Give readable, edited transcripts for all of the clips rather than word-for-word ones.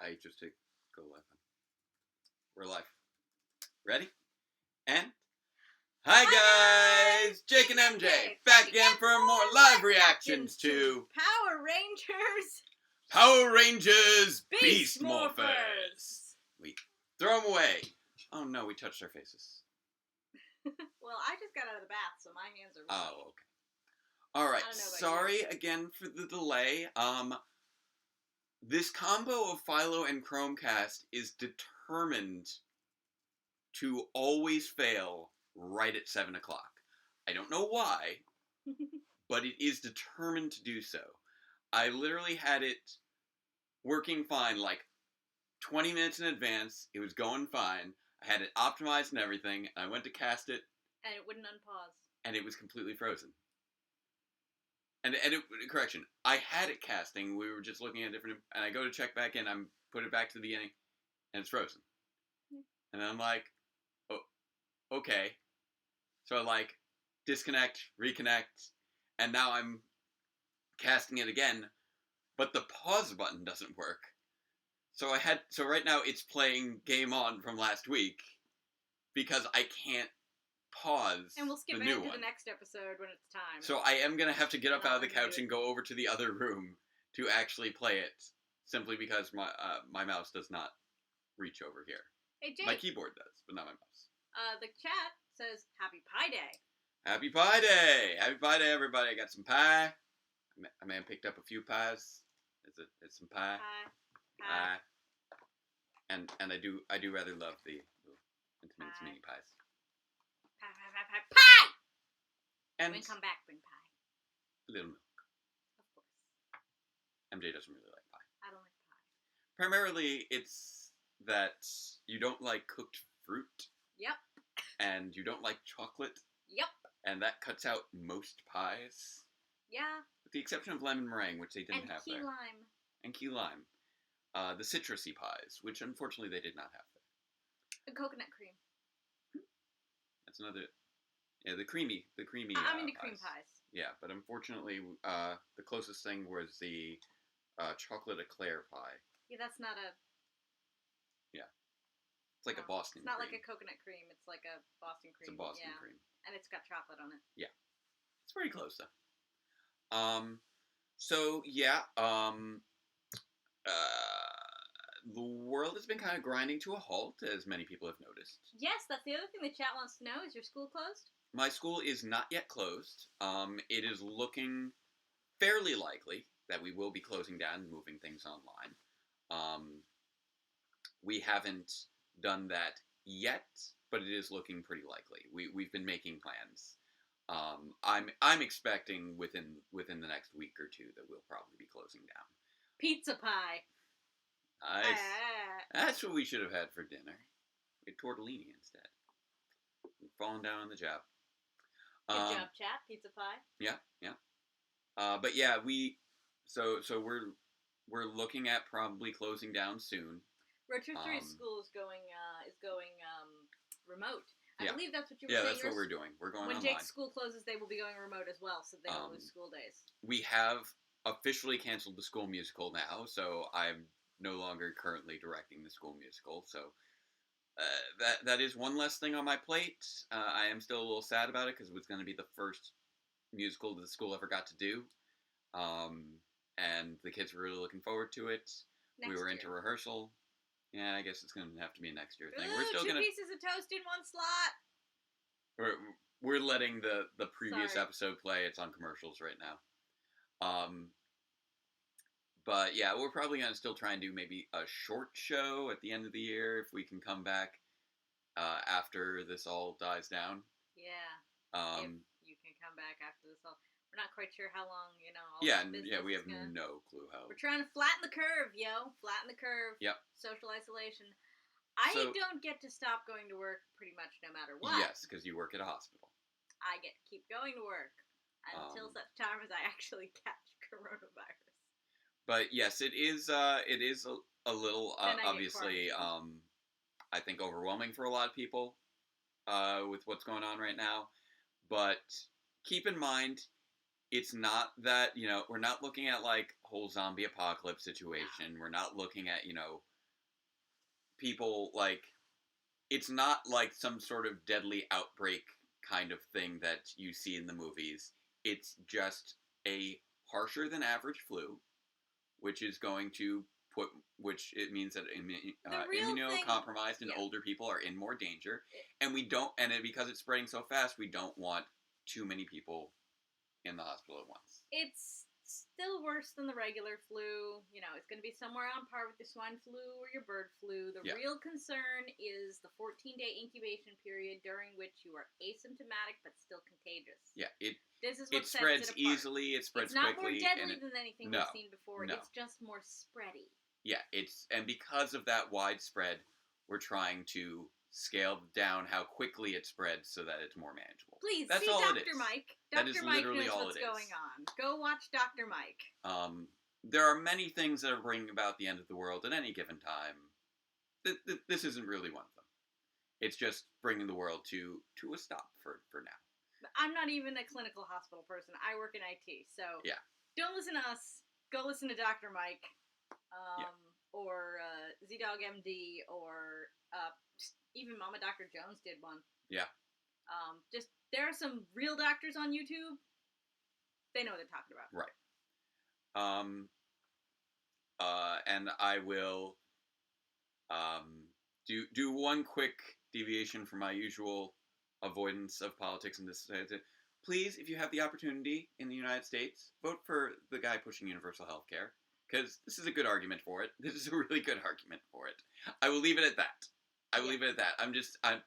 I just to go live. We're live. Ready? And hi guys! Jake and MJ back again for more live reactions to Power Rangers Beast Morphers. We throw them away. Oh no, we touched our faces. Well, I just got out of the bath, so my hands are running. Oh, okay. All right. Sorry again for the delay. This combo of Philo and Chromecast is determined to always fail right at 7 o'clock. I don't know why, but it is determined to do so. I literally had it working fine, like 20 minutes in advance. It was going fine. I had it optimized and everything. I went to cast it. And it wouldn't unpause. And it was completely frozen. Correction, I had it casting. We were just looking at different, and I go to check back in. I'm put it back to the beginning, and it's frozen. And I'm like, oh, okay. So I like disconnect, reconnect, and now I'm casting it again, but the pause button doesn't work. So right now it's playing Game On from last week because I can't pause. And we'll skip ahead to the next episode when it's time. So I am going to have to get up out of the couch and go over to the other room to actually play it, simply because my mouse does not reach over here. Hey, Jake. My keyboard does, but not my mouse. The chat says, Happy Pie Day. Happy Pie Day! Happy Pie Day, everybody. I got some pie. I may have picked up a few pies. It's some pie. Pie. And I do rather love the intimate mini pies. Pie! And when come back, bring pie. Little milk. Of course. MJ doesn't really like pie. I don't like pie. Primarily, it's that you don't like cooked fruit. Yep. And you don't like chocolate. Yep. And that cuts out most pies. Yeah. With the exception of lemon meringue, which they didn't have there. And key lime. The citrusy pies, which unfortunately they did not have there. And coconut cream. That's another. Yeah, the creamy. I'm into cream pies. Yeah, but unfortunately, the closest thing was the chocolate eclair pie. Yeah, that's not a. Yeah, it's like a Boston. It's not cream. Like a coconut cream. It's like a Boston cream. It's a Boston cream, and it's got chocolate on it. Yeah, it's pretty close though. So yeah. The world has been kind of grinding to a halt, as many people have noticed. Yes, that's the other thing the chat wants to know. Is your school closed? My school is not yet closed. It is looking fairly likely that we will be closing down and moving things online. We haven't done that yet, but it is looking pretty likely. We've been making plans. I'm expecting within the next week or two that we'll probably be closing down. Pizza pie. Nice. That's what we should have had for dinner. We had tortellini instead. We've fallen down on the job. Good job, chat. Pizza pie. Yeah. But yeah, so we're looking at probably closing down soon. Rotisserie school is going remote. I believe that's what you were saying. Yeah, that's what we're doing. We're going when online. Jake's school closes, they will be going remote as well, so they won't lose school days. We have officially canceled the school musical now, so I'm no longer currently directing the school musical. So that is one less thing on my plate. I am still a little sad about it because it was going to be the first musical the school ever got to do, and the kids were really looking forward to it. We were into rehearsal. Yeah, I guess it's going to have to be a next year thing. We're still two pieces of toast in one slot. We're letting the previous episode play. It's on commercials right now. But yeah, we're probably going to still try and do maybe a short show at the end of the year if we can come back after this all dies down. Yeah. If you can come back after this all. We're not quite sure how long, we have no clue how. We're trying to flatten the curve, Flatten the curve. Yep. Social isolation. I don't get to stop going to work pretty much no matter what. Yes, because you work at a hospital. I get to keep going to work until such time as I actually catch coronavirus. But yes, it is a little obviously I think overwhelming for a lot of people with what's going on right now. But keep in mind, it's not that, we're not looking at like whole zombie apocalypse situation. We're not looking at, people, like, it's not like some sort of deadly outbreak kind of thing that you see in the movies. It's just a harsher than average flu, which is going to which it means that immunocompromised and older people are in more danger, and because it's spreading so fast, we don't want too many people in the hospital at once. It's still worse than the regular flu. It's going to be somewhere on par with the swine flu or your bird flu. The real concern is the 14-day incubation period during which you are asymptomatic but still contagious. Yeah, this is what it spreads easily. It spreads quickly. It's not more deadly than anything we've seen before. No. It's just more spready. Yeah, and because of that widespread, we're trying to scale down how quickly it spreads so that it's more manageable. Please, that's see all Dr. it is. Mike. That is Dr. Mike literally knows all what's it is. going on. Go watch Dr. Mike. There are many things that are bringing about the end of the world at any given time. This isn't really one of them. It's just bringing the world to a stop for now. I'm not even a clinical hospital person. I work in IT, so yeah. Don't listen to us. Go listen to Dr. Mike, or ZDog MD, or even Mama Dr. Jones did one. Yeah. There are some real doctors on YouTube. They know what they're talking about. Right. And I will do one quick deviation from my usual avoidance of politics in this. Please, if you have the opportunity in the United States, vote for the guy pushing universal health care, because this is a good argument for it. This is a really good argument for it. I will leave it at that.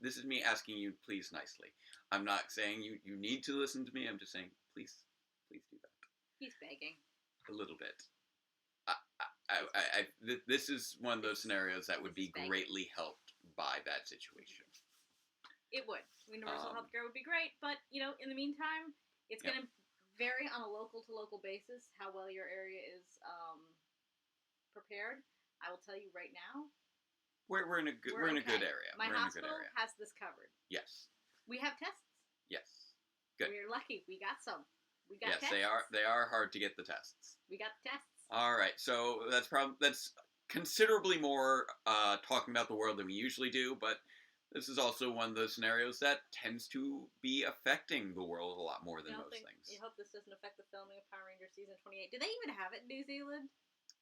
This is me asking you, please, nicely. I'm not saying you need to listen to me. I'm just saying, please do that. He's begging. A little bit. This is one of those scenarios that would be greatly helped by that situation. It would. Universal healthcare would be great, but, in the meantime, it's going to vary on a local-to-local basis how well your area is prepared. I will tell you right now. We're in a good area. My hospital has this covered. Yes. We have tests. Yes. Good. We're lucky. We got some. We got tests. They are hard to get the tests. We got the tests. All right. So that's considerably more talking about the world than we usually do, but this is also one of those scenarios that tends to be affecting the world a lot more than most things. You hope this doesn't affect the filming of Power Rangers Season 28. Do they even have it in New Zealand?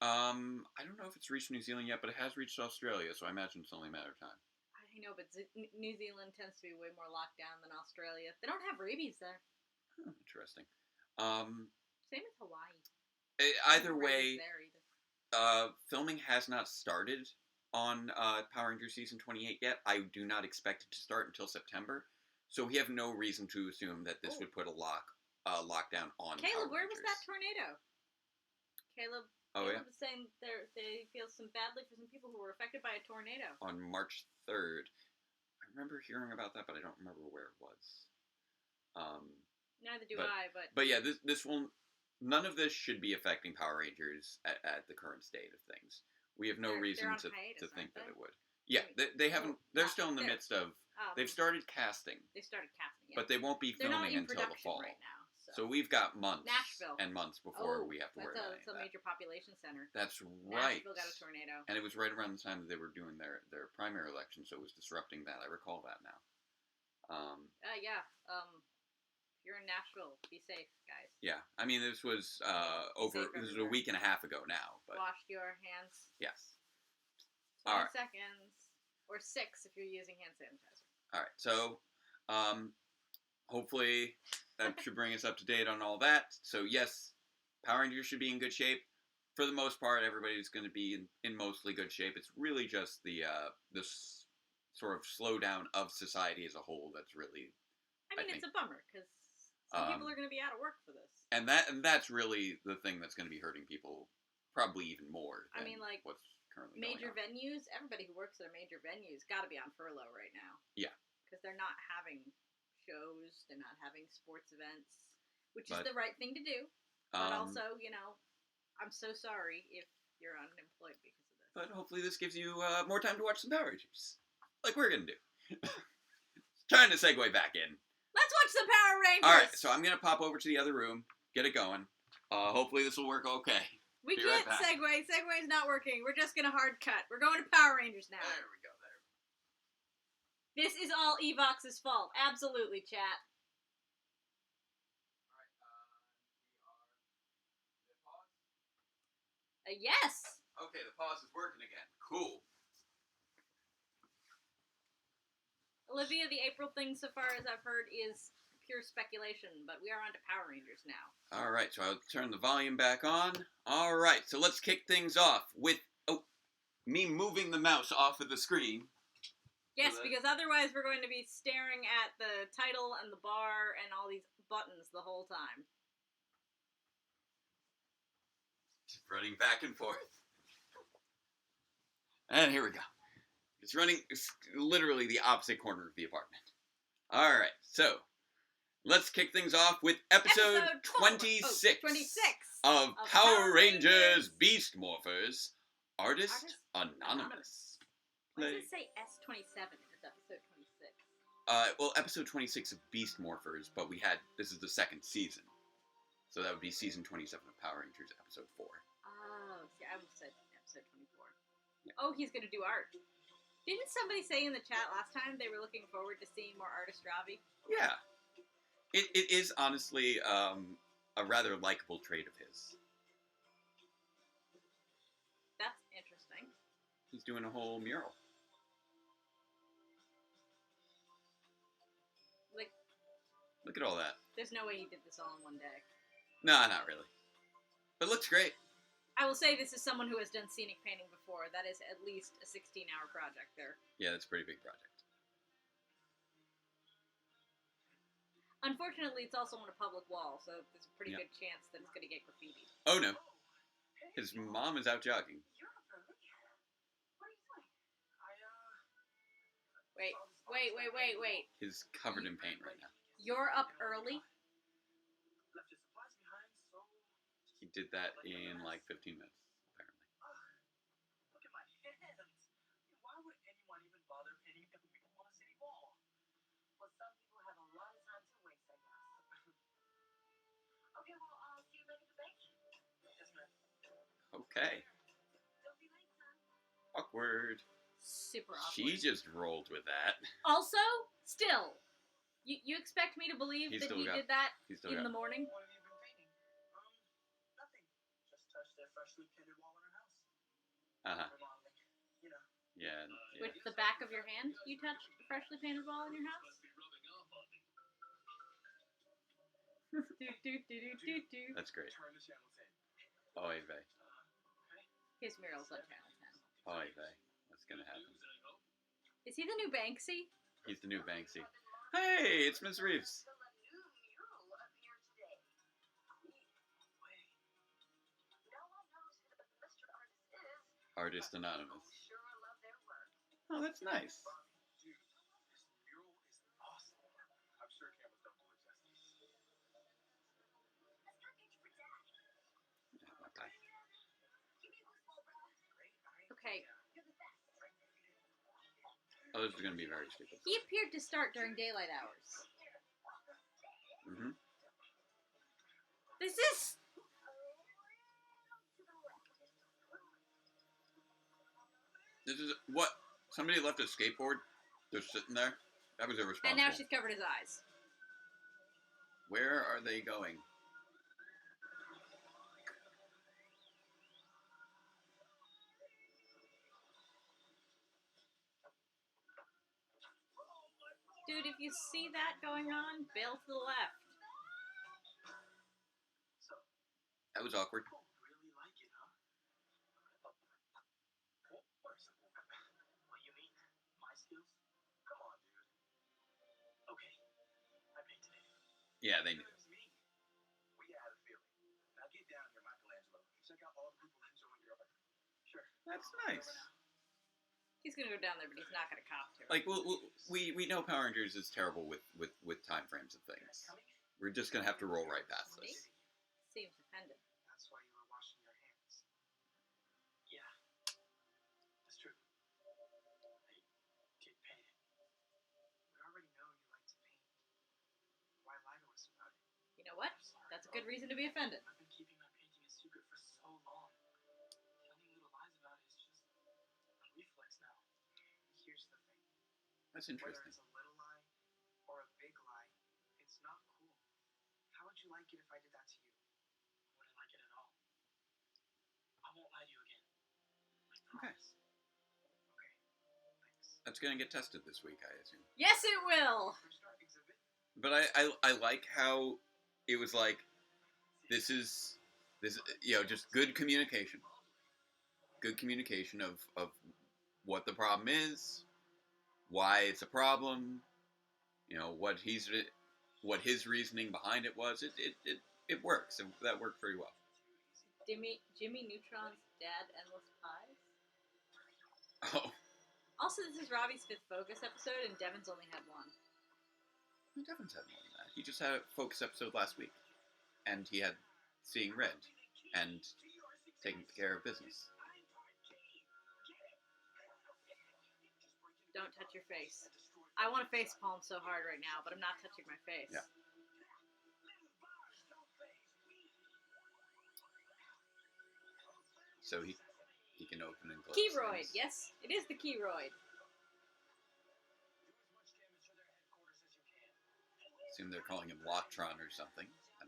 I don't know if it's reached New Zealand yet, but it has reached Australia, so I imagine it's only a matter of time. I know, but New Zealand tends to be way more locked down than Australia. They don't have rabies there. Interesting. Same as Hawaii. Either way, filming has not started on Power Rangers Season 28 yet. I do not expect it to start until September, so we have no reason to assume that this would put a lockdown on Caleb, Power where Rangers. was that tornado? Caleb was saying they feel badly for some people who were affected by a tornado. On March 3rd. I remember hearing about that, but I don't remember where it was. Neither do I, but... But yeah, this will... None of this should be affecting Power Rangers at the current state of things. We have no reason to think that it would. Yeah, they haven't... They're still in the midst of... They've started casting. Yeah. But they won't be filming until the fall. Right now. So we've got months Nashville. and months before we have to worry about it. That's a major population center. That's right. Nashville got a tornado. And it was right around the time that they were doing their primary election, so it was disrupting that. I recall that now. Yeah. If you're in Nashville, be safe, guys. Yeah. I mean, this was this was a week and a half ago now. But wash your hands. Yes. 20 seconds. Or 6 if you're using hand sanitizer. All right. So, hopefully that should bring us up to date on all that. So, yes, Power Rangers should be in good shape. For the most part, everybody's going to be in mostly good shape. It's really just this sort of slowdown of society as a whole that's really... I think it's a bummer, because some people are going to be out of work for this. And that's really the thing that's going to be hurting people probably even more than what's currently major going on. venues, everybody who works at a major venue has got to be on furlough right now. Yeah. Because they're not having shows, they're not having sports events, which is the right thing to do. But also, I'm so sorry if you're unemployed because of this. But hopefully this gives you more time to watch some Power Rangers. Like we're going to do. Trying to segue back in. Let's watch some Power Rangers! Alright, so I'm going to pop over to the other room, get it going. Hopefully this will work okay. We Be can't right back. segue. Segway's not working. We're just gonna hard cut. We're going to Power Rangers now. There we go. This is all Evox's fault. Absolutely, chat. Yes! Okay, the pause is working again. Cool. Olivia, the April thing, so far as I've heard, is pure speculation, but we are on to Power Rangers now. Alright, so I'll turn the volume back on. Alright, so let's kick things off with me moving the mouse off of the screen. Yes, because otherwise we're going to be staring at the title and the bar and all these buttons the whole time. Just running back and forth. And here we go. It's running literally the opposite corner of the apartment. Alright, so let's kick things off with episode 26 of Power Rangers Beast Morphers, Artist Anonymous. Why does it say S27 if it's episode 26? Well, episode 26 of Beast Morphers, but this is the second season. So that would be season 27 of Power Rangers, episode 4. Oh, see, I would have said episode 24. Yeah. Oh, he's gonna do art. Didn't somebody say in the chat last time they were looking forward to seeing more Artist Ravi? Yeah. It is honestly a rather likable trait of his. That's interesting. He's doing a whole mural. Look at all that. There's no way he did this all in one day. Nah, not really. But it looks great. I will say this is someone who has done scenic painting before. That is at least a 16-hour project there. Yeah, that's a pretty big project. Unfortunately, it's also on a public wall, so there's a pretty good chance that it's going to get graffitied. Oh, no. His mom is out jogging. Wait. He's covered in paint right now. You're up early? He did that in like 15 minutes, apparently. Look at my hands. Why would anyone even bother painting a mural on a city wall? Well, some people have a lot of time to waste, I guess. Okay, well, I'll see you later at the bank. Yes, ma'am. Okay. Don't be late, son. Awkward. Super awkward. She just rolled with that. Also, still, you expect me to believe that he did that in the morning? What have you been painting? Nothing. Just touched that freshly painted wall in our house. Uh-huh. Remodeling, you know. Yeah. With the back of your hand, you touched the freshly painted wall in your house? do. That's great. Turn the channel 10. Oy vey. His mural's on channel 10. Oy vey. What's gonna happen? Is he the new Banksy? He's the new Banksy. Hey, it's Ms. Reeves. Will a new mural appear today? Wait. No one knows who the Mr. Artist is. Artist Anonymous. People sure love their work. Oh, that's nice. Dude, this mural is awesome. I'm sure cameras don't do it justice. Let's get a picture for Dad. Okay. Give me a boost, bro. Great. Okay. You're the best. Oh, this is gonna be very stupid. He appeared to start during daylight hours. Mm-hmm. This is... This is what? Somebody left a skateboard just sitting there? That was irresponsible. And now she's covered his eyes. Where are they going? Dude, if you see that going on, bail to the left. That was awkward. People really like it, huh? What you mean? My skills? Come on, dude. Okay, I painted it. Yeah, they knew. It was me. We had a feeling. Now get down here, Michelangelo. Check out all the people enjoying your art. Sure. That's nice. He's gonna go down there, but he's not gonna cop to it. Like, we know Power Rangers is terrible with time frames of things. We're just gonna have to roll right past this. Seems offended. That's why you were washing your hands. Yeah, that's true. Hey, get painted. We already know you like to paint. Why lie to us about it? You know what? That's a good reason to be offended. I've been keeping my painting a secret for so long. Alex, no. Here's the thing. That's Whether interesting. it's a little lie or a big lie, it's not cool. How would you like it if I did that to you? I wouldn't like it at all. I won't lie to you again. I Okay. promise. Okay. Thanks. That's gonna get tested this week, I assume. Yes, it will. Exhibit. But I like how it was like, this, just good communication. Good communication of what the problem is, why it's a problem, what his reasoning behind it was. It works. That worked pretty well. Jimmy Neutron's dad, Endless Pies. Oh, Also, this is Robbie's 5th Focus episode, and Devin's only had one. Devin's had more than that. He just had a focus episode last week, and he had Seeing Red and taking care of business. Don't touch your face. I want to face palm so hard right now, but I'm not touching my face. Yeah. So he can open and close Keyroid, things. yes, it is the keyroid. Assume they're calling him Locktron or something. I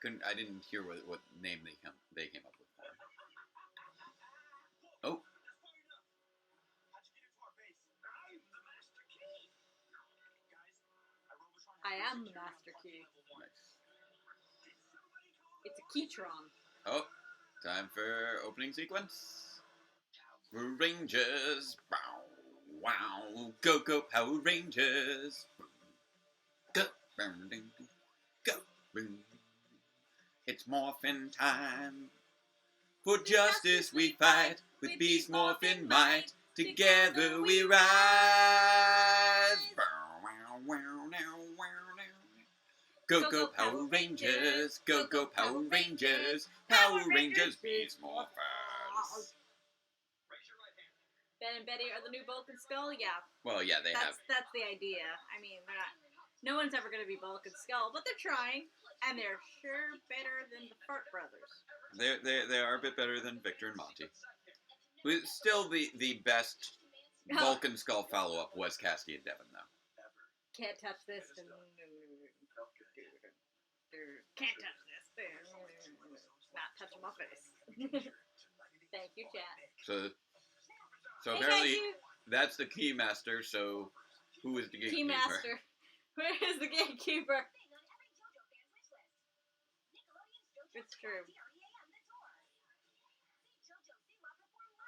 don't know. I didn't hear what name they came up with for him. Oh. I am the Master Key. Nice. It's a Keytron. Oh, time for opening sequence. Rangers, wow, wow, go Power Rangers, go, go, it's morphin' time. For justice we fight, with beast morphin' might. Together we rise. Go Power Rangers, go Power Rangers, Power Rangers beast morphers. Ben and Betty are the new Bulk and Skull? Yeah. Well, yeah, That's the idea. I mean, they're not. No one's ever going to be Bulk and Skull, but they're trying, and they're sure better than the Fart Brothers. They are a bit better than Victor and Monty. But still, the best Bulk and Skull follow-up was Cassidy and Devin, though. Can't touch this. Can't touch this. Not touching my face. Thank you, chat. So Hey, apparently that's the Keymaster. So who is the gatekeeper? Keymaster. Where is the gatekeeper? It's true.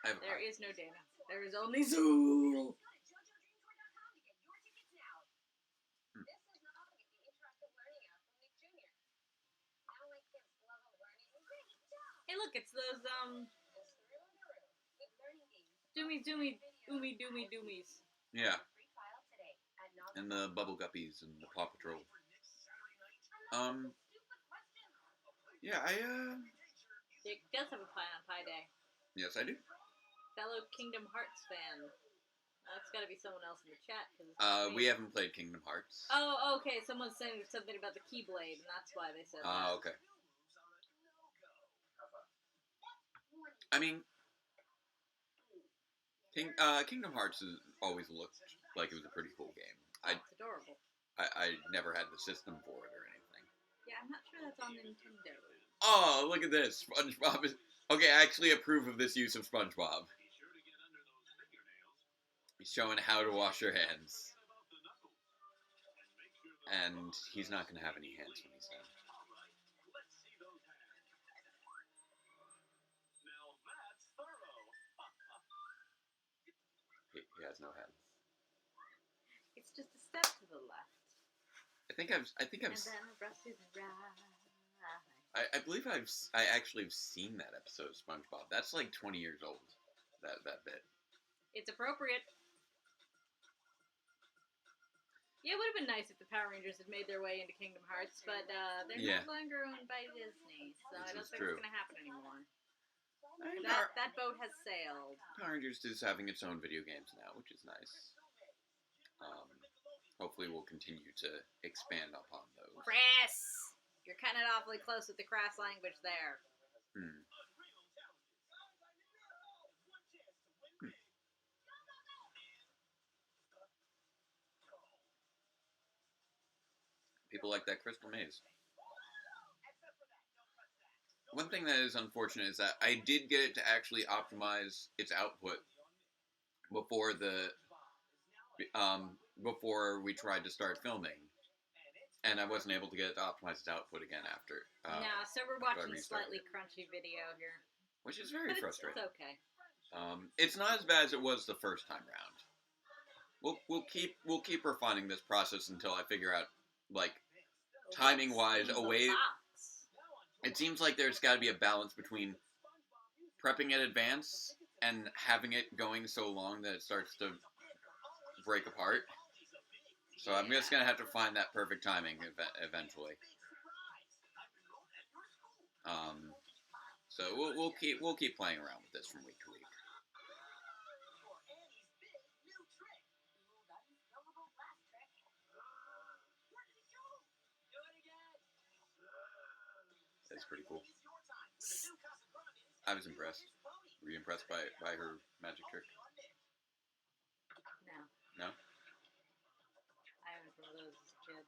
There is no Dana. There is only Zool. Hey, look, it's those doomies. Yeah. And the Bubble Guppies and the Paw Patrol. Yeah, Dick does have a pie on Pie Day. Yes, I do. Fellow Kingdom Hearts fan. That's got to be someone else in the chat. We haven't played Kingdom Hearts. Oh, okay. Someone's saying something about the Keyblade, and that's why they said that. Okay. I mean, Kingdom Hearts has always looked like it was a pretty cool game. It's adorable. I never had the system for it or anything. Yeah, I'm not sure that's on Nintendo. Oh, look at this. SpongeBob is... Okay, I actually approve of this use of SpongeBob. He's showing how to wash your hands. And he's not going to have any hands when he's done. He has no hands. It's just a step to the left. I think I've And then a brush to the right. I believe I actually have seen that episode of SpongeBob. That's like 20 years old. That bit. It's appropriate. Yeah, it would have been nice if the Power Rangers had made their way into Kingdom Hearts, but they're no longer owned by Disney, so I don't think it's going to happen anymore. That boat has sailed. Power Rangers is having its own video games now, which is nice. Hopefully we'll continue to expand upon those. Chris! You're cutting it awfully close with the crass language there. people like that Crystal Maze. One thing that is unfortunate is that I did get it to actually optimize its output before before we tried to start filming, and I wasn't able to get it to optimize its output again after. No, so we're watching slightly crunchy video here, which is very frustrating. It's okay. It's not as bad as it was the first time round. We'll keep refining this process until I figure out, like, timing wise, a way. It seems like there's got to be a balance between prepping in advance and having it going so long that it starts to break apart. So I'm just gonna have to find that perfect timing eventually. So we'll keep playing around with this from week to week. That's pretty cool. I was impressed. Were you impressed by her magic trick? No. No? I haven't one of those as a kid.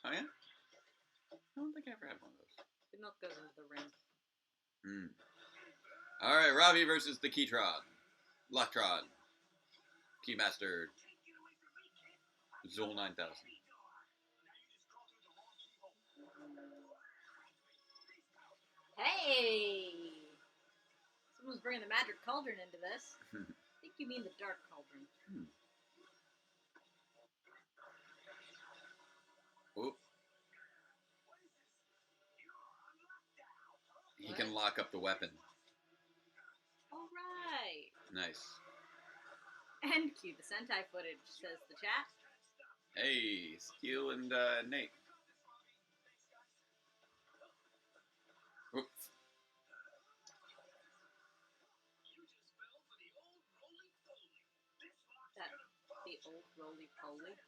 Oh, yeah? I don't think I ever had one of those. The milk goes into the rim. Alright, Robbie versus the Keytron. Lucktron. Keymaster. Zool 9000. Hey! Someone's bringing the magic cauldron into this. I think you mean the dark cauldron. Oop. He can lock up the weapon. Alright. Nice. And cue the Sentai footage, says the chat. Hey, Steel and Nate. Oops. That, the old roly-poly.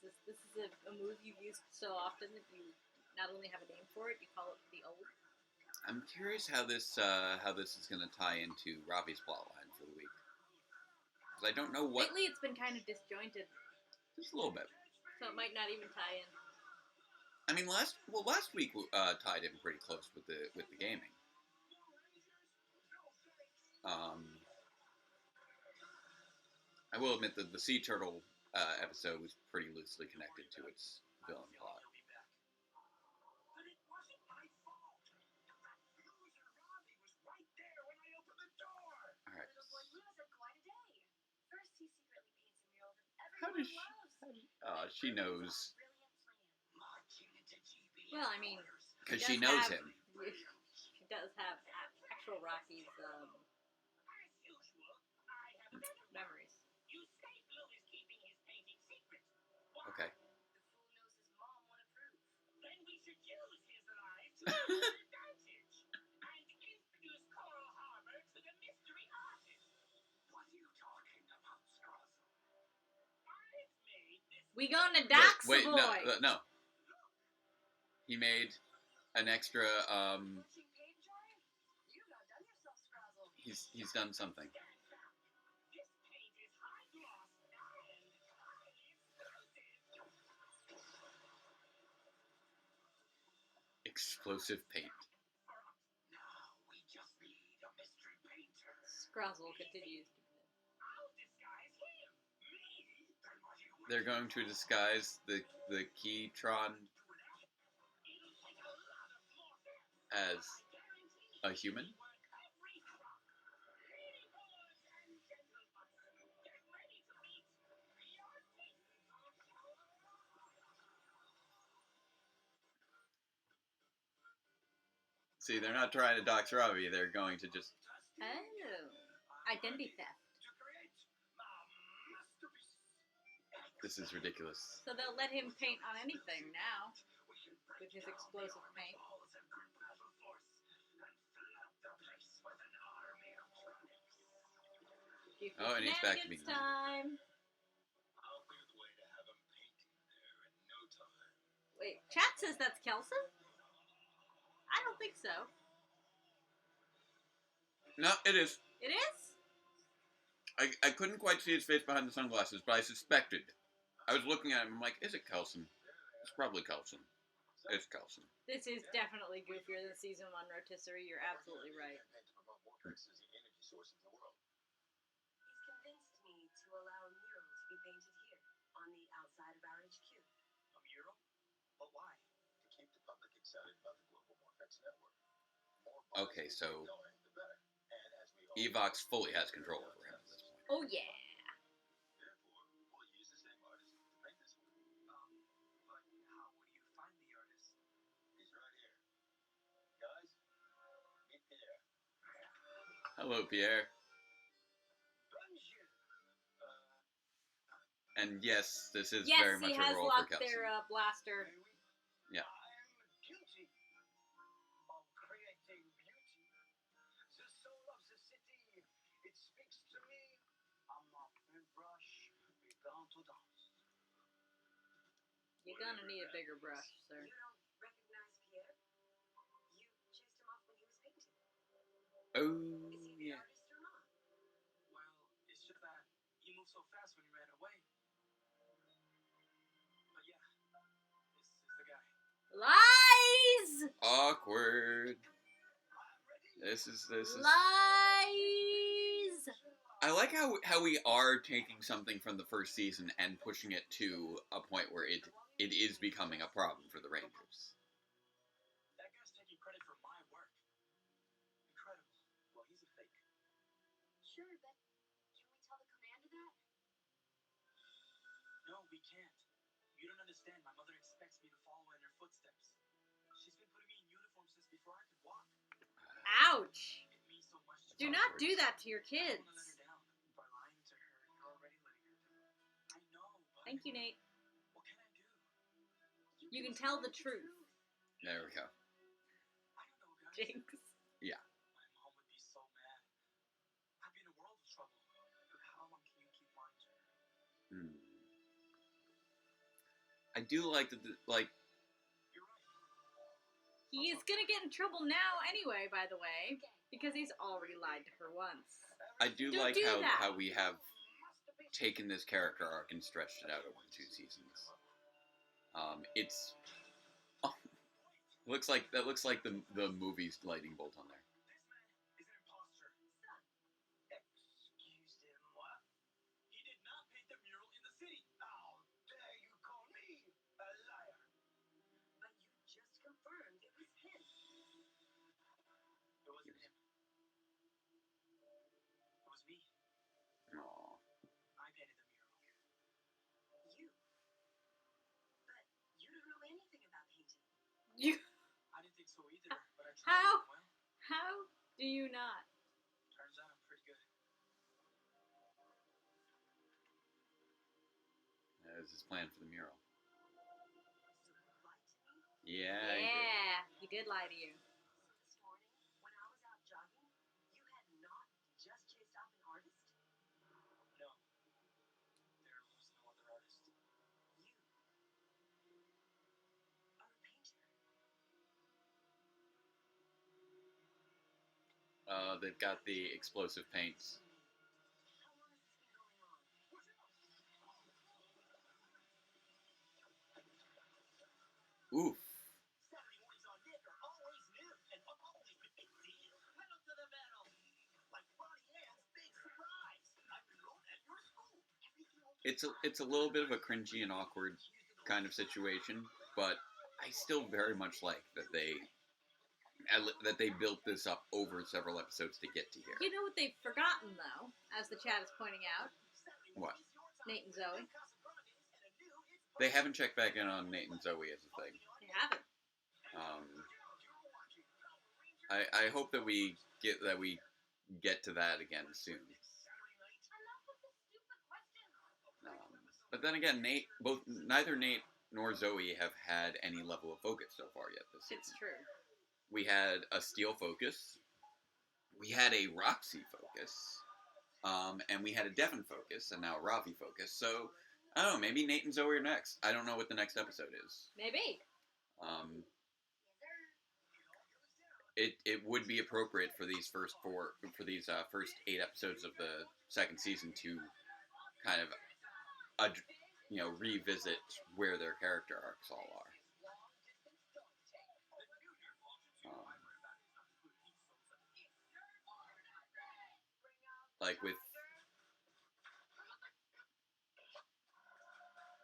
This is a move you've used so often that you not only have a name for it, you call it the old. I'm curious how this is going to tie into Robbie's plotline for the week. Because I don't know what. Lately, it's been kind of disjointed. Just a little bit. So it might not even tie in. I mean, last week tied in pretty close with the gaming. I will admit that the Sea Turtle episode was pretty loosely connected to its villain plot. Alright. How does she knows? Well, I mean, because she knows him. She does have actual Rocky's memories. Okay. We gonna dox the boy. No. He made an extra. He's done something. Explosive paint. Scrozzle continues. They're going to disguise the Keytron as a human? See, they're not trying to dox Robbie, they're going to just... Oh. Identity theft. This is ridiculous. So they'll let him paint on anything now, with his explosive paint. Oh, and he's back to being time. Wait, chat says that's Kelson? I don't think so. No, it is. It is? I couldn't quite see his face behind the sunglasses, but I suspected. I was looking at him, I'm like, is it Kelson? It's probably Coulson. It's Coulson. This is definitely goofier than season 1 rotisserie. You're absolutely right. He's convinced me to allow a mural to be painted here, on the outside of our HQ. A mural? But why? To keep the public excited about the global Morphers network. Okay, so Evox fully has control over him at this point. Oh, yeah. Therefore, we'll use the same artist to paint this one. But how would you find the artist? He's right here. Guys, meet Pierre. Hello, Pierre. Bonjour. And yes, this is Yes, very much he a has role for locked Coulson. their blaster. Yeah. I'm guilty of creating beauty. The soul of the city. It speaks to me. I'm a paintbrush begun to dance. You're gonna need a bigger brush, sir. You don't recognize Pierre? You chased him off when he was painting. Oh, Is he the yeah. artist or not? Well, it's just that he moved so fast when he ran away. But yeah, this is the guy. Lies! Awkward. This is. Lies! I like how we are taking something from the first season and pushing it to a point where it is becoming a problem for the Rangers. That guy's taking credit for my work. Incredible. Well, he's a fake. Sure, but can we tell the commander that? No, we can't. You don't understand. My mother expects me to follow in her footsteps. She's been putting me in uniform since before I could walk. Ouch! It means so much to Do me. not do that to your I don't kids. want to let her down. By lying to her, you're already letting her down. I know, but Thank you, Nate. what can I do? You can tell the truth. There we go. I don't know, guys. Jinx. Yeah. My mom would be so mad. I'd be in a world of trouble. But how long can you keep lying to her? I do like that. You're right. He is gonna get in trouble now anyway, by the way, because he's already lied to her once. I do Don't like do that. how we have taken this character arc and stretched it out over 2 seasons. It's looks like the movie's lightning bolt on there. This man is an imposter. Excusez-moi. He did not paint the mural in the city. How dare you call me a liar? But you just confirmed it was him. It wasn't him. It was me. Aw. I painted the mural. You. But you don't know anything about painting. You. I didn't think so either, but I tried. How? Well, How do you not? turns out I'm pretty good. That was his plan for the mural. So you lied to me? Yeah. He did lie to you. So this morning, when I was out jogging, you had not just chased off an artist? No. There was no other artist. You are a painter. They've got the explosive paints. How long has this been going on? Oof. Saturday mornings on Nick are always new and always a big deal. Pedal to the metal. Like Ronnie Ann's big surprise. I'm enrolled at your school. It's a little bit of a cringy and awkward kind of situation, but I still very much like that they built this up over several episodes to get to here. You know what they've forgotten, though, as the chat is pointing out? What? Nate and Zoe. They haven't checked back in on Nate and Zoe as a thing. They haven't. I hope that we get to that again soon. But then again, neither Nate nor Zoe have had any level of focus so far yet this season. It's true. We had a Steel focus, we had a Roxy focus, and we had a Devon focus, and now a Ravi focus. So, I don't know, maybe Nate and Zoe are next. I don't know what the next episode is. Maybe. It would be appropriate for these first 8 episodes of the second season to kind of revisit where their character arcs all are. Like with,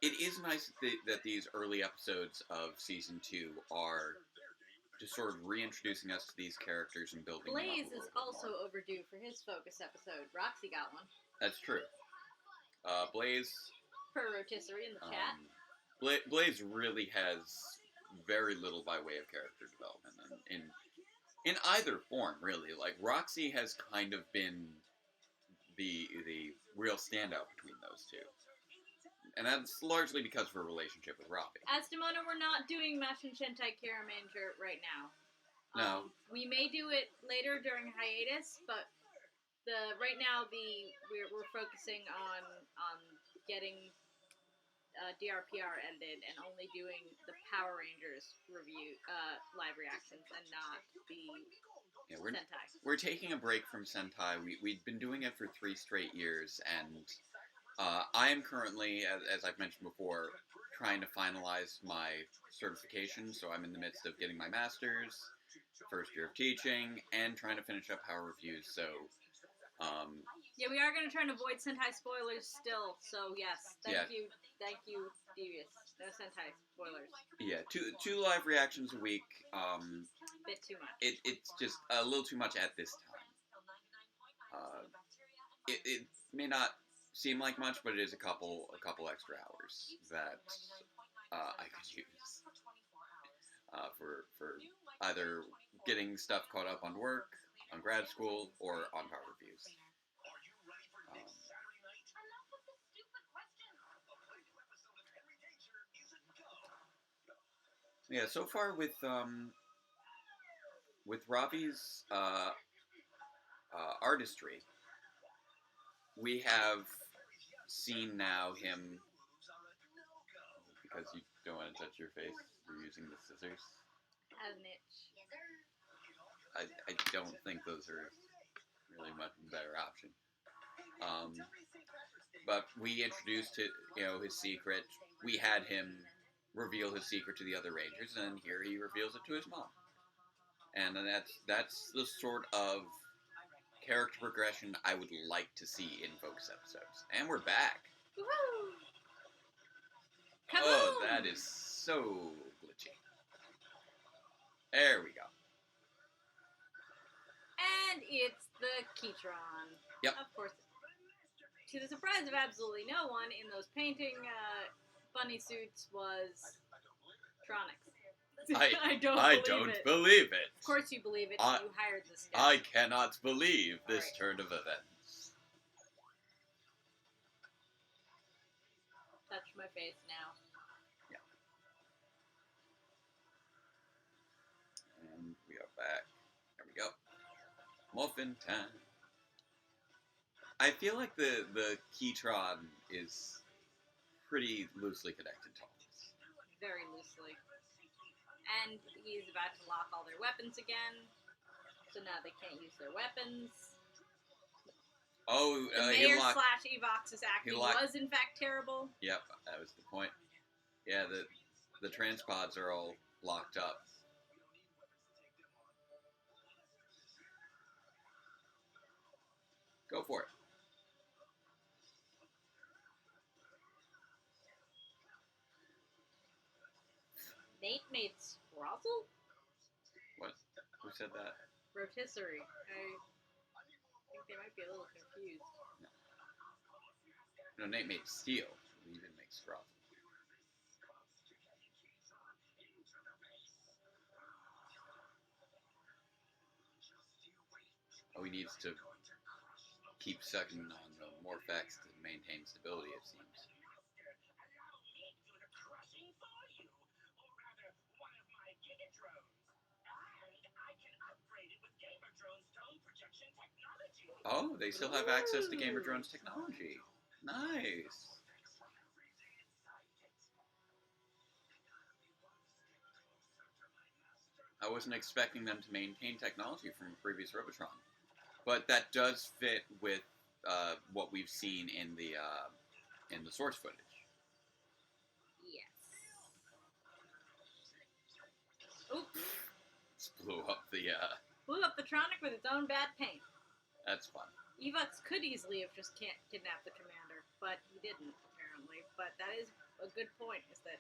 it is nice that these early episodes of season 2 are just sort of reintroducing us to these characters and building them up a Blaze little is bit also more. overdue for his focus episode. Roxy got one. That's true. Blaze, Per rotisserie in the chat. Blaze really has very little by way of character development in either form, really. Like, Roxy has kind of been the real standout between those two. And that's largely because of her relationship with Robbie. As Demona, we're not doing Mashin Shentai Kara Manager right now. No. We may do it later during hiatus, but right now we're focusing on getting DRPR edited and only doing the Power Rangers review live reactions and not the Sentai. We're taking a break from Sentai. We've been doing it for 3 straight years, and I am currently, as I've mentioned before, trying to finalize my certification, so I'm in the midst of getting my master's, first year of teaching, and trying to finish up Power Reviews, so... yeah, we are going to try and avoid Sentai spoilers still, so yes, thank you, Devious. No Sentai spoilers. Yeah, two live reactions a week, Bit too much. It's just a little too much at this time. It may not seem like much, but it is a couple extra hours that I could use for either getting stuff caught up on work, on grad school, or on Power Reviews. Yeah, so far with Robbie's artistry, we have seen now him, because you don't want to touch your face, you're using the scissors. As an itch. I don't think those are really much better option. But we introduced his secret. We had him reveal his secret to the other Rangers, and here he reveals it to his mom. And that's the sort of character progression I would like to see in focus episodes. And we're back. Woohoo! Oh, that is so glitchy. There we go. And it's the Keytron. Yep. Of course. To the surprise of absolutely no one, in those painting bunny suits was Tronics. I don't it. believe it. Of course you believe it. You hired this guy. I cannot believe this turn of events. Touch my face now. Yeah. And we are back. There we go. Muffin time. I feel like the Keytron is pretty loosely connected to all this. Very loosely. And he's about to lock all their weapons again. So now they can't use their weapons. Oh, the mayor slash Evox's acting was in fact terrible. Yep, that was the point. Yeah, the transpods are all locked up. Go for it. Nate made Sprozzle? What? Who said that? Rotisserie. I think they might be a little confused. No, Nate made Steel. He didn't make Sprozzle. Oh, he needs to keep sucking on the Morphex to maintain stability, it seems. Oh, they still have access to Gamer Drone's technology. Nice. I wasn't expecting them to maintain technology from a previous Robotron, but that does fit with what we've seen in the source footage. Oops. Just blew up the, Blew up the Tronic with its own bad paint. that's fun. Evux could easily have just kidnapped the commander, but he didn't, apparently. But that is a good point, is that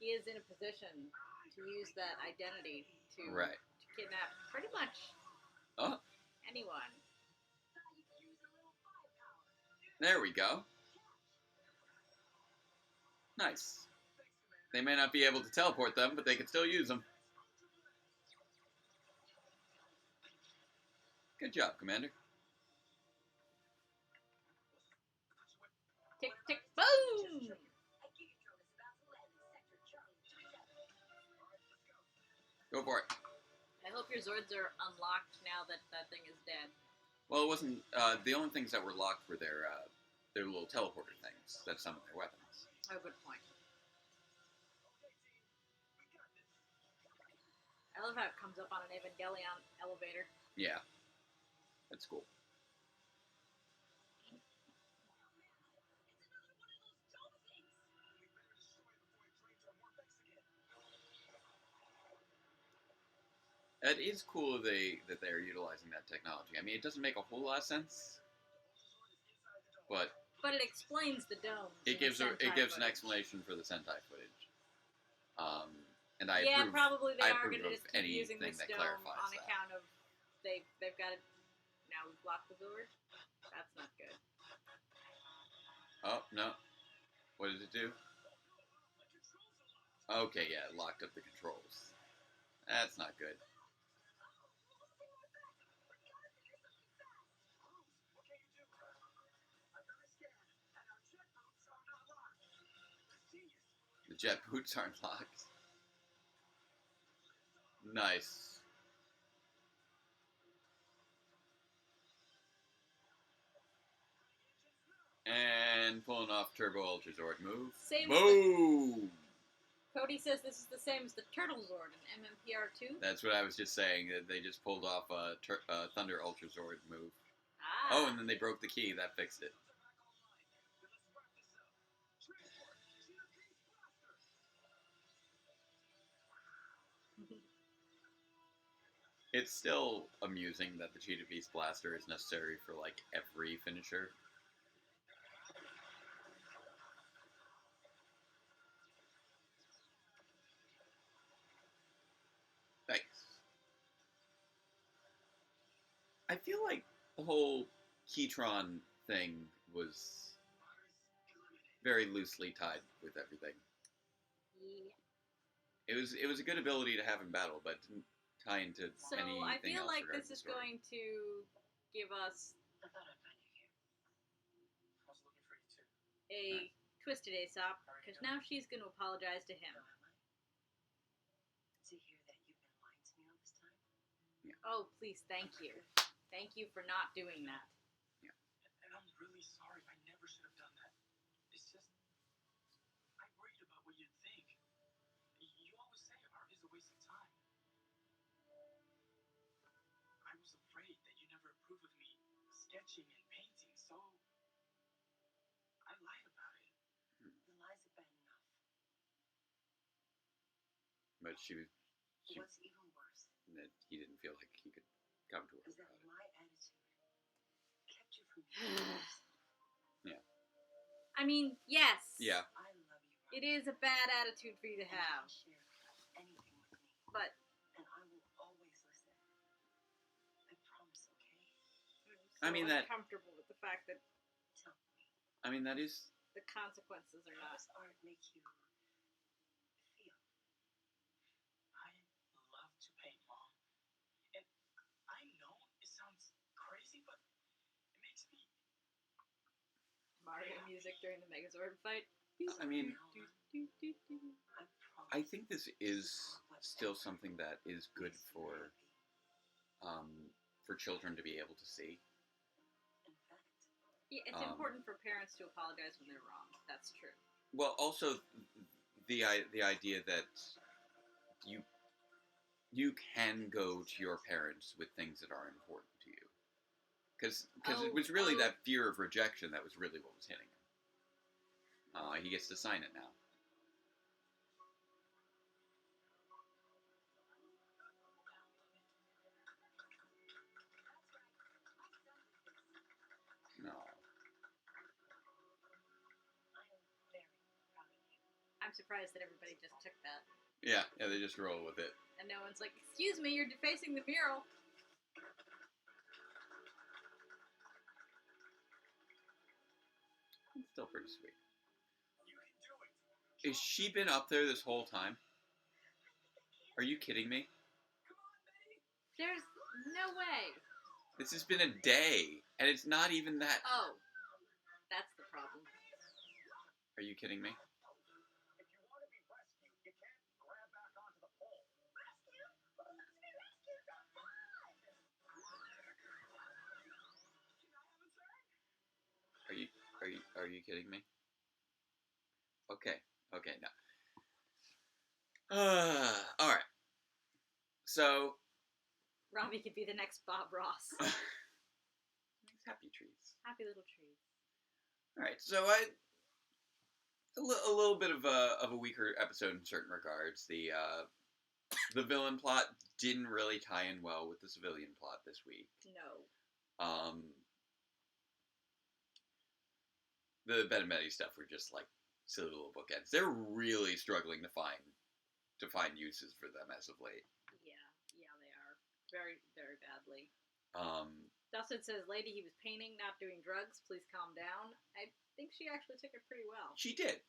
he is in a position to use that identity to kidnap pretty much anyone. There we go. Nice. They may not be able to teleport them, but they can still use them. Good job, Commander. Tick, tick, boom! Go for it. I hope your Zords are unlocked now that that thing is dead. Well, it wasn't. The only things that were locked were their little teleporter things that summon their weapons. Oh, good point. I love how it comes up on an Evangelion elevator. Yeah. That's cool. It is cool that they're utilizing that technology. I mean, it doesn't make a whole lot of sense, but it explains the dome. It gives an explanation for the Sentai footage. And I approve, probably they are approve going to of just keep using anything this that dome clarifies on that. account of they've got it. Now we've blocked the Zord. That's not good. Oh no! What did it do? Okay, yeah, it locked up the controls. That's not good. The jet boots aren't locked. Nice. And pulling off Turbo Ultra Zord move. Boom! Cody says this is the same as the Turtle Zord in MMPR2. That's what I was just saying. That they just pulled off a Thunder Ultra Zord move. Ah. Oh, and then they broke the key. That fixed it. It's still amusing that the Cheetah Beast Blaster is necessary for, like, every finisher. Thanks. I feel like the whole Keytron thing was very loosely tied with everything. Yeah. It was a good ability to have in battle, but it didn't tie into anything else. So I feel like regarding this is the story. going to give us I thought I'd find you here. I was looking for you too. a twisted Aesop, because now she's going to apologize to him. Am I? To hear that you've been lying to me all this time? Oh, please, thank you. Thank you for not doing that. And I'm really sorry. I never should have done that. It's just, I worried about what you'd think. You always say art is a waste of time. I was afraid that you never approved of me sketching and painting, so I lied about it. The lies are bad enough. But she What's even worse that he didn't feel like he could come to her is that about it. my attitude kept you from being yourself. Yeah. I mean, yes. Yeah. I love you, Rob. It is a bad attitude for you to And you have. can share anything with me. But And I will always listen. I promise, okay? I mean, that- comfortable with the fact that Tell me, I mean, that is... the consequences are how not. does art make you feel? I love to paint, Mom. And I know it sounds crazy, but it makes me... Mario music during the Megazord fight. I mean, I promise. I think this is still something that is good for children to be able to see. In fact, Yeah, it's important for parents to apologize when they're wrong. That's true. Well, also the idea that you can go to your parents with things that are important to you, because it was really that fear of rejection that was really what was hitting him. He gets to sign it now. I'm surprised that everybody just took that. Yeah, they just roll with it. And no one's like, excuse me, you're defacing the mural. It's still pretty sweet. You can do it. Has she been up there this whole time? Are you kidding me? Come on, Betty. There's no way. This has been a day, and it's not even that... Oh. That's the problem. Are you kidding me? If you want to be rescued, you can't grab back onto the pole. Rescue? Who wants to be rescued from fun? Are you kidding me? Okay, no. Alright. So... Robbie could be the next Bob Ross. Happy trees. Happy little trees. Alright, so a little bit of a weaker episode in certain regards. The villain plot didn't really tie in well with the civilian plot this week. No. The Ben and Betty stuff were just like silly little bookends. They're really struggling to find uses for them as of late. Yeah, they are. Very, very badly. Dustin says, lady, he was painting, not doing drugs. Please calm down. I think she actually took it pretty well. She did.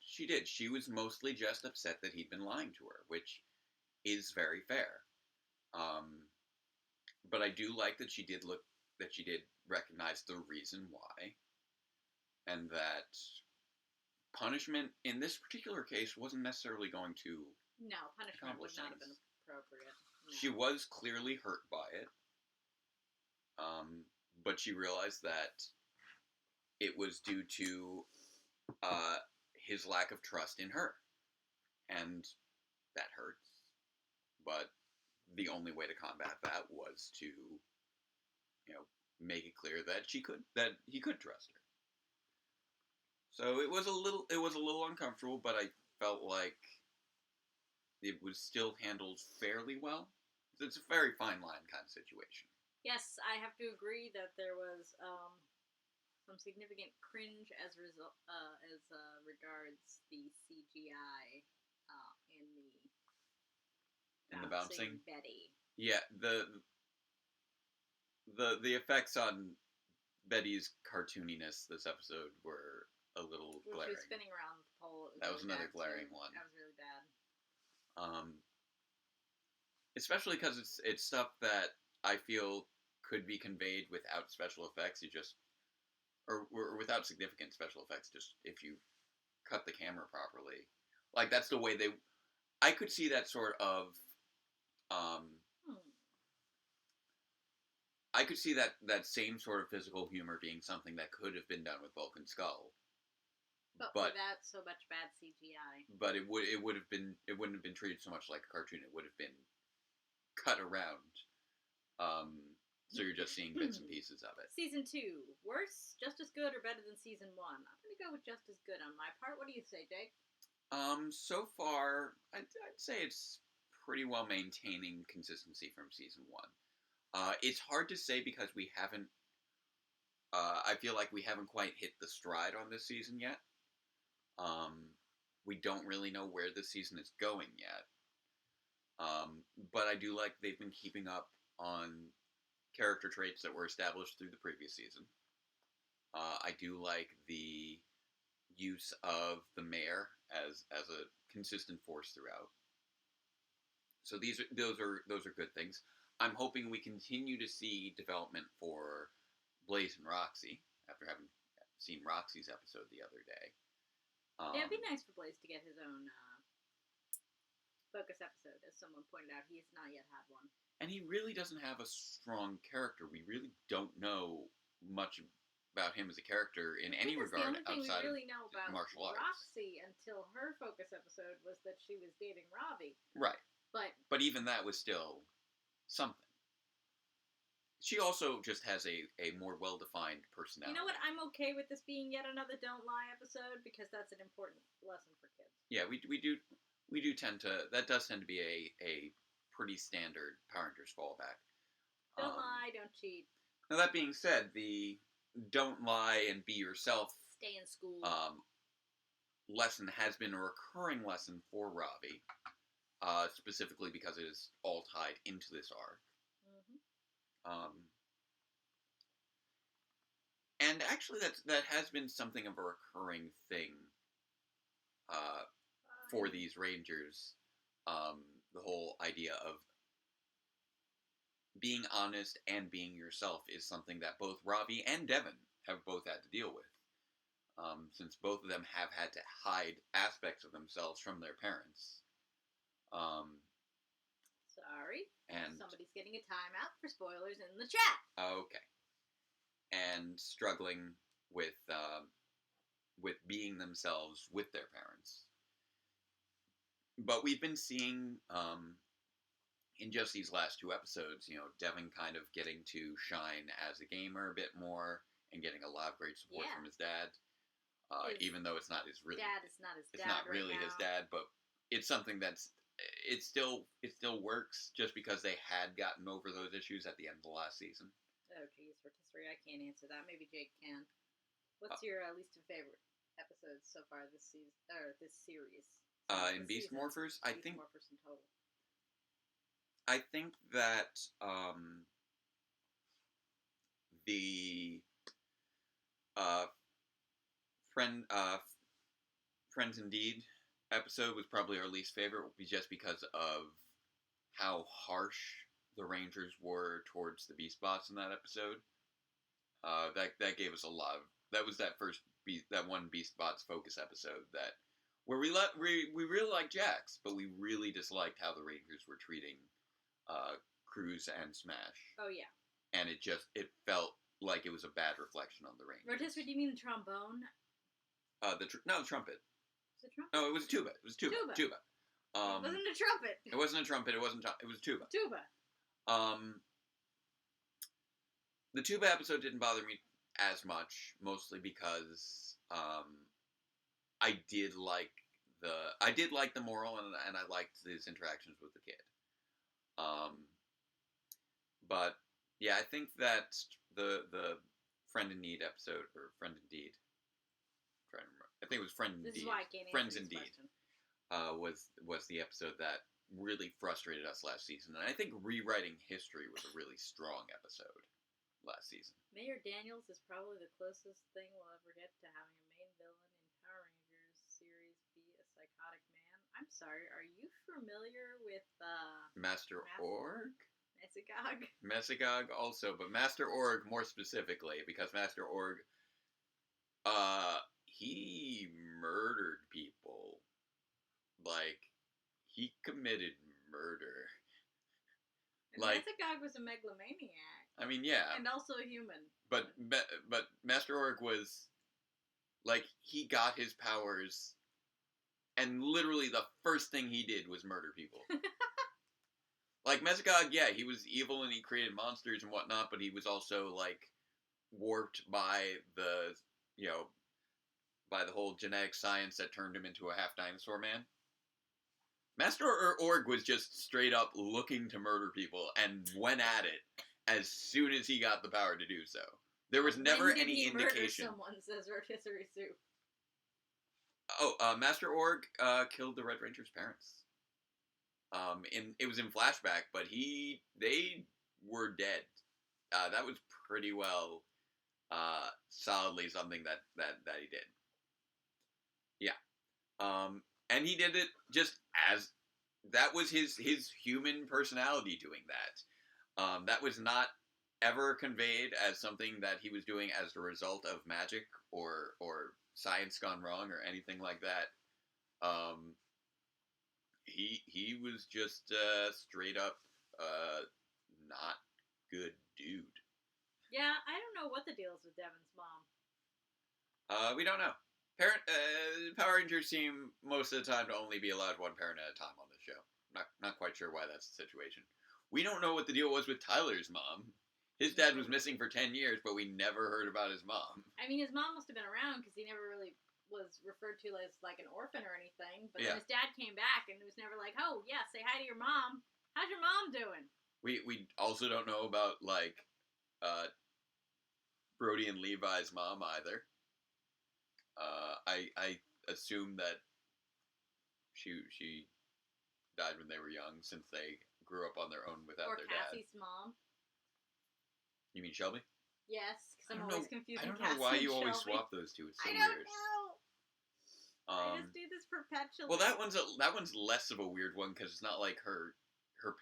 She was mostly just upset that he'd been lying to her, which is very fair. But I do like that she did recognize the reason why, and that punishment in this particular case wasn't necessarily going to punishment would not have been appropriate. No. She was clearly hurt by it, but she realized that it was due to his lack of trust in her, and that hurts. But the only way to combat that was to, make it clear that he could trust her. So it was a little uncomfortable, but I felt like it was still handled fairly well. It's a very fine line kind of situation. Yes, I have to agree that there was some significant cringe as regards the CGI in the bouncing Betty. Yeah, the effects on Betty's cartooniness this episode were a little glaring. She was spinning around the pole. That was another glaring one. That was really bad. Especially because it's stuff that I feel could be conveyed without special effects. Or without significant special effects. Just if you cut the camera properly, like that's the way I could see that sort of. I could see that same sort of physical humor being something that could have been done with Vulcan's skull. But without so much bad CGI. But it wouldn't have been treated so much like a cartoon. It would have been cut around. So you're just seeing bits and pieces of it. Season 2, worse, just as good, or better than Season 1? I'm gonna go with just as good on my part. What do you say, Jake? So far, I'd say it's pretty well maintaining consistency from Season 1. It's hard to say because we haven't. I feel like we haven't quite hit the stride on this season yet. We don't really know where this season is going yet. But I do like they've been keeping up on character traits that were established through the previous season. I do like the use of the mayor as a consistent force throughout. So those are good things. I'm hoping we continue to see development for Blaze and Roxy after having seen Roxy's episode the other day. It'd be nice for Blaze to get his own focus episode, as someone pointed out. He has not yet had one. And he really doesn't have a strong character. We really don't know much about him as a character in any regard outside we really know about of martial arts. Roxy until her focus episode was that she was dating Robbie. Right. But even that was still something. She also just has a more well-defined personality. You know what? I'm okay with this being yet another Don't Lie episode because that's an important lesson for kids. Yeah, we do tend to. That does tend to be a pretty standard Parenters fallback. Don't lie, don't cheat. Now that being said, the don't lie and be yourself. Stay in school. lesson has been a recurring lesson for Ravi, specifically because it is all tied into this arc. And actually, that has been something of a recurring thing for these Rangers. The whole idea of being honest and being yourself is something that both Ravi and Devon have both had to deal with. Since both of them have had to hide aspects of themselves from their parents. Sorry. And somebody's getting a timeout for spoilers in the chat. Okay. And struggling with being themselves with their parents. But we've been seeing in just these last 2 episodes, Devon kind of getting to shine as a gamer a bit more and getting a lot of great support from his dad. Even though it's not his really dad is not his dad. It's not really his dad, but it's something that's it still works just because they had gotten over those issues at the end of the last season. Oh geez, rotisserie, I can't answer that. Maybe Jake can. What's your least favorite episodes so far this season or this series? In Beast Morphers, I think Morphers in total. I think that the Friends Indeed episode was probably our least favorite, just because of how harsh the Rangers were towards the Beast Bots in that episode. That gave us a lot of. That was that one Beast Bots focus episode where we really liked Jax, but we really disliked how the Rangers were treating Cruz and Smash. Oh yeah. And it felt like it was a bad reflection on the Rangers. Rotisserie, do you mean the trombone? The trumpet. Was it trumpet? No, it was tuba. It was tuba. Tuba. It wasn't a trumpet. It wasn't a trumpet. It was tuba. Tuba. The tuba episode didn't bother me as much, mostly because I did like the moral and I liked his interactions with the kid. But yeah, I think that the Friend in Need episode, or Friend Indeed, I think it was Friend Indeed. This is why I can't Friends answer this Indeed question. was the episode that really frustrated us last season, and I think Rewriting History was a really strong episode last season. Mayor Daniels is probably the closest thing we'll ever get to having a main villain in Power Rangers series be a psychotic man. I'm sorry, are you familiar with Master Org? Messigog also, but Master Org more specifically, because Master Org, he murdered people. Like, he committed murder. And Messigog was a megalomaniac. I mean, yeah. And also a human. But Master Org was, like, he got his powers, and literally the first thing he did was murder people. Like, Messigog, yeah, he was evil and he created monsters and whatnot, but he was also, like, warped by the whole genetic science that turned him into a half-dinosaur man. Master Org was just straight up looking to murder people and went at it as soon as he got the power to do so. There was never any indication. Someone says rotisserie soup. Oh, Master Org killed the Red Ranger's parents. It was in flashback, but they were dead. That was pretty well, solidly something that he did. Yeah. And he did it just as, that was his human personality doing that. That was not ever conveyed as something that he was doing as a result of magic or science gone wrong or anything like that. He was just straight up not good dude. Yeah, I don't know what the deal is with Devon's mom. We don't know. Power Rangers seem most of the time to only be allowed one parent at a time on this show. Not quite sure why that's the situation. We don't know what the deal was with Tyler's mom. His dad was missing for 10 years, but we never heard about his mom. I mean, his mom must have been around because he never really was referred to as like an orphan or anything. But then his dad came back and it was never like, oh yeah, say hi to your mom. How's your mom doing? We also don't know about like Brody and Levi's mom either. assume that she died when they were young, since they grew up on their own without Or their dad. Cassie's mom. You mean Shelby? Yes, because I I'm don't always know. confusing I don't Cassie know why and you always Shelby. swap those two. It's so I don't weird. know. I just do this perpetually. Well, that one's less of a weird one because it's not like her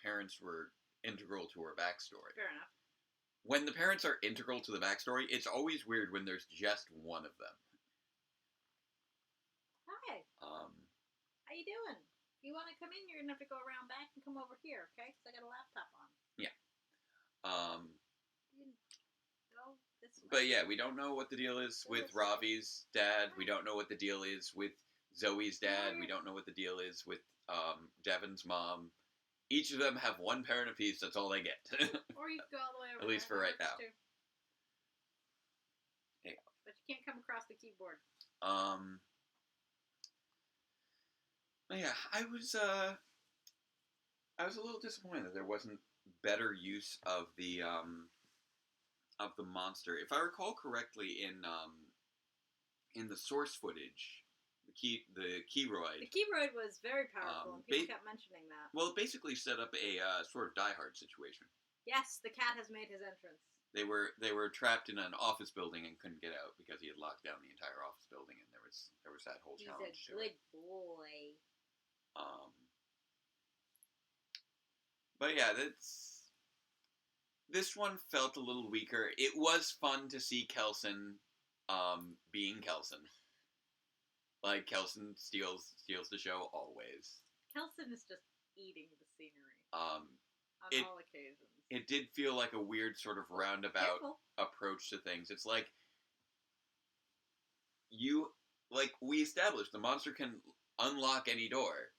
parents were integral to her backstory. Fair enough. When the parents are integral to the backstory, it's always weird when there's just one of them. Hi. How you doing? If you want to come in, you're gonna have to go around back and come over here, okay? Because I got a laptop on. Yeah. Go this way. But yeah, we don't know what the deal is with Ravi's dad. We don't know what the deal is with Zoe's dad. We don't know what the deal is with Devin's mom. Each of them have one parent apiece. That's all they get. Or you can go all the way over At least there. for That right works now. too. Yeah. But you can't come across the keyboard. Yeah, I was a little disappointed that there wasn't better use of the monster. If I recall correctly, in the source footage, the Keyroid. The Keyroid was very powerful, and people kept mentioning that. Well, it basically set up a sort of Die Hard situation. Yes, the cat has made his entrance. They were trapped in an office building and couldn't get out because he had locked down the entire office building, and there was that whole challenge. He's a good boy. But yeah, this one felt a little weaker. It was fun to see Kelson, being Kelson. Like, Kelson steals the show always. Kelson is just eating the scenery. On all occasions. It did feel like a weird sort of roundabout approach to things. It's like, we established the monster can unlock any door.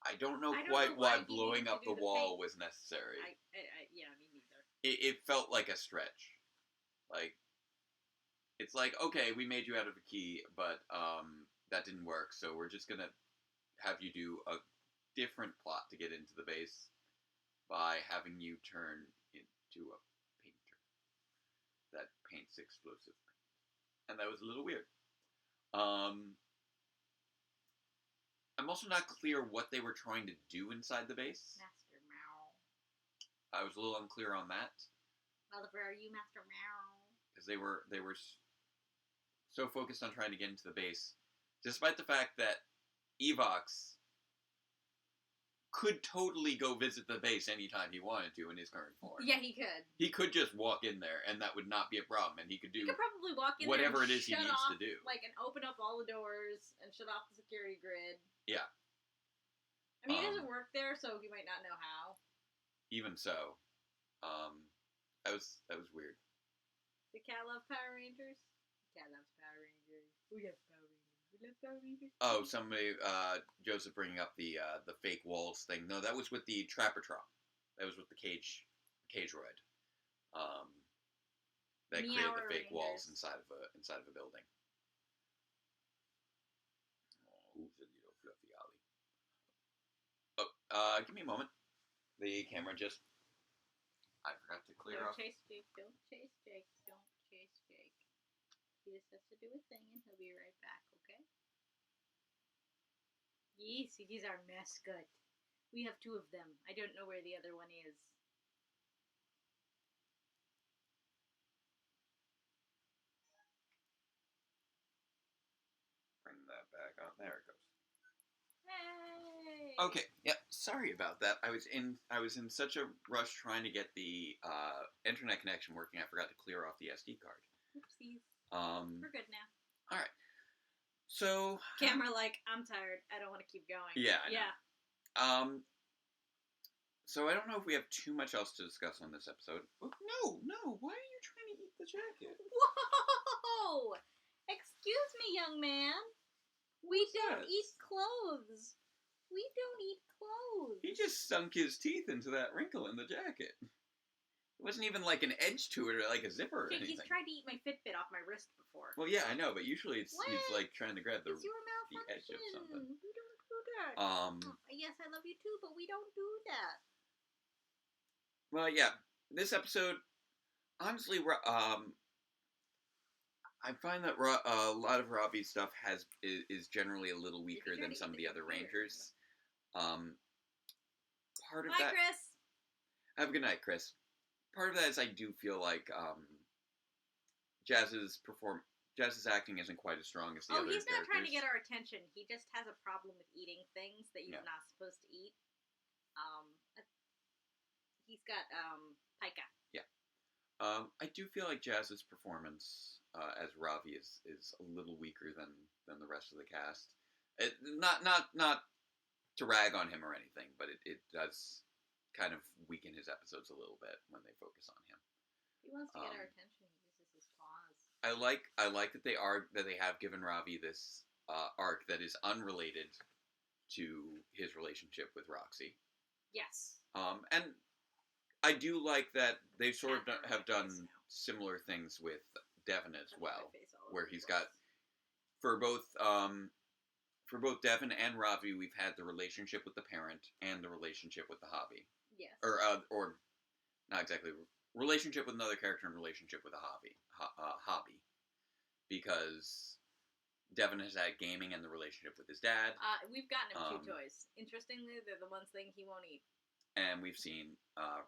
I don't know quite why blowing up the wall was necessary. Yeah, me neither. It felt like a stretch. Like, it's like, okay, we made you out of a key, but that didn't work, so we're just gonna have you do a different plot to get into the base by having you turn into a painter that paints explosive paint. And that was a little weird. I'm also not clear what they were trying to do inside the base. Master Meow. I was a little unclear on that. Oliver, are you Master Meow? Because they were so focused on trying to get into the base, despite the fact that Evox could totally go visit the base anytime he wanted to in his current form. Yeah, he could. He could just walk in there, and that would not be a problem, and he could do He could probably walk in whatever there and it is he needs to do. Like, and open up all the doors and shut off the security grid. Yeah. I mean, he doesn't work there, so he might not know how. Even so, that was weird. The cat love Power Rangers? The cat loves Power Rangers. We love Power Rangers. We love Power Rangers. Oh, somebody, Joseph bringing up the fake walls thing. No, that was with the Trapper Trop. That was with the Cageroid. That created the fake walls inside of a building. Oh, who's a little fluffy Ollie? Oh, give me a moment. The camera just... I forgot to clear off. Don't chase Jake. Don't chase Jake. Don't chase Jake. He just has to do a thing, and he'll be right back, okay? Yes, it is our mascot. We have two of them. I don't know where the other one is. Bring that back on. There it goes. Hey! Okay, yeah, sorry about that. I was in such a rush trying to get the internet connection working, I forgot to clear off the SD card. Oopsies. We're good now. Alright. So... Camera like, I'm tired. I don't want to keep going. Yeah, I know. Yeah. So I don't know if we have too much else to discuss on this episode. Oh, no, why are you trying to eat the jacket? Whoa! Excuse me, young man. We don't eat clothes. We don't eat clothes. He just sunk his teeth into that wrinkle in the jacket. It wasn't even like an edge to it or like a zipper or anything. He's tried to eat my Fitbit off my wrist before. Well, yeah, I know, but usually he's like trying to grab the edge of something. We don't do that. Yes, I love you too, but we don't do that. Well, yeah, this episode, honestly, I find that a lot of Robbie's stuff is generally a little weaker than some of the other Rangers. Part of Bye, that. Chris. Have a good night, Chris. Part of that is I do feel like Jazz's acting isn't quite as strong as the other He's not characters. trying to get our attention. He just has a problem with eating things that he's not supposed to eat. He's got pica. Yeah. I do feel like Jazz's performance as Ravi is a little weaker than the rest of the cast. Not to rag on him or anything, but it does kind of weaken his episodes a little bit when they focus on him. He wants to get our attention. He uses his claws. I like that they have given Ravi this arc that is unrelated to his relationship with Roxy. Yes. And I do like that they sort of have done similar things with Devin as well, where he's got for both Devin and Ravi, we've had the relationship with the parent and the relationship with the hobby. Yes. Or not exactly relationship with another character and relationship with a hobby, because Devin has had gaming and the relationship with his dad. We've gotten him 2 toys. Interestingly, they're the ones thing he won't eat. And we've seen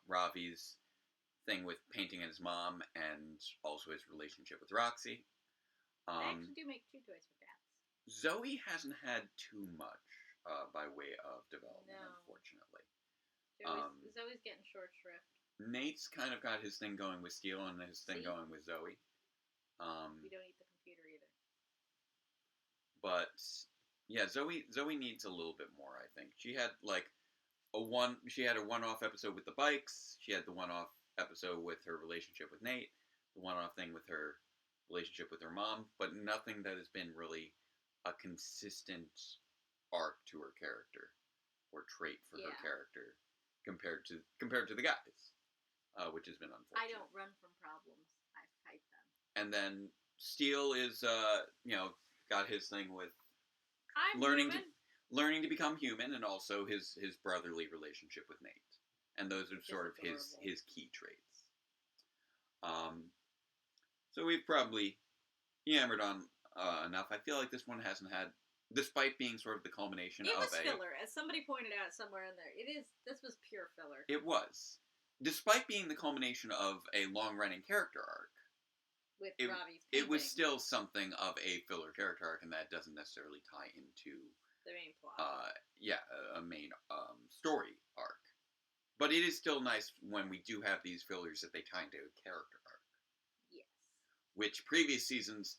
Ravi's thing with painting his mom and also his relationship with Roxy. They actually do make 2 toys for dads. Zoe hasn't had too much by way of development, unfortunately. Zoe's getting short shrift. Nate's kind of got his thing going with Steel and his thing going with Zoe. We don't eat the computer either. But yeah, Zoe needs a little bit more, I think. She had she had a one-off episode with the bikes. She had the one-off episode with her relationship with Nate. The one-off thing with her relationship with her mom, but nothing that has been really a consistent arc to her character or trait for her character compared to the guys, which has been unfortunate. I don't run from problems. I fight them. And then Steel is got his thing with I'm learning human. learning to become human, and also his brotherly relationship with Nate, and those are sort of his key traits. So we've probably hammered on enough. I feel like this one hasn't had, despite being sort of the culmination of filler, as somebody pointed out somewhere in there. This was pure filler. It was, despite being the culmination of a long-running character arc. With Robbie's painting. It was still something of a filler character arc, and that doesn't necessarily tie into the main plot. A main story arc. But it is still nice when we do have these fillers that they tie into a character arc. Yes. Which previous seasons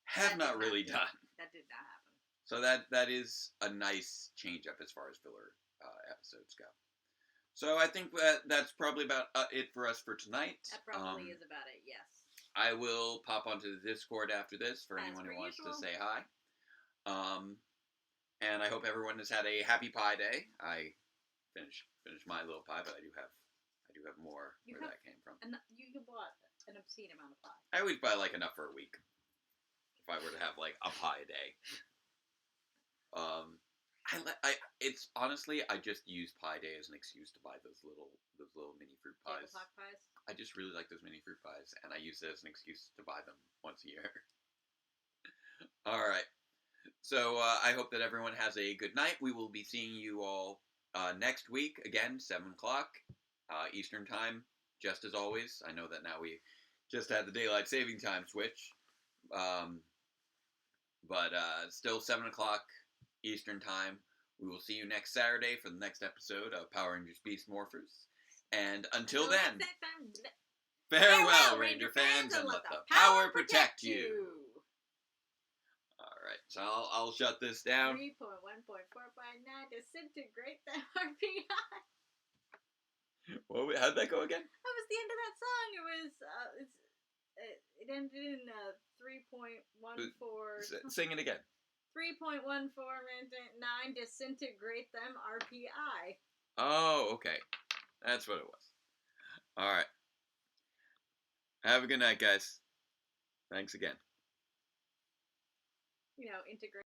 have not really done. That did not happen. So that is a nice change up as far as filler episodes go. So I think that's probably about it for us for tonight. That probably is about it, yes. I will pop onto the Discord after this for anyone who wants to say hi. And I hope everyone has had a happy Pie Day. I finished my little pie, but I do have more where that came from. And you bought an obscene amount of pie. I always buy enough for a week. If I were to have a pie a day. It's honestly, I just use Pie Day as an excuse to buy those little mini fruit pies. Tabletop pies? I just really like those mini fruit pies, and I use it as an excuse to buy them once a year. All right. So I hope that everyone has a good night. We will be seeing you all next week, again, 7 o'clock Eastern Time, just as always. I know that now we just had the Daylight Saving Time switch. But still 7 o'clock Eastern Time. We will see you next Saturday for the next episode of Power Rangers Beast Morphers. And until then, farewell, Ranger fans, and let the power protect you. Alright, so I'll shut this down. 3.1.459 disintegrate the RPI. How'd that go again? That was the end of that song. It was, it ended in 3.14. Sing it again. 3.149 disintegrate them RPI. Oh, okay. That's what it was. Alright. Have a good night, guys. Thanks again. Integrate.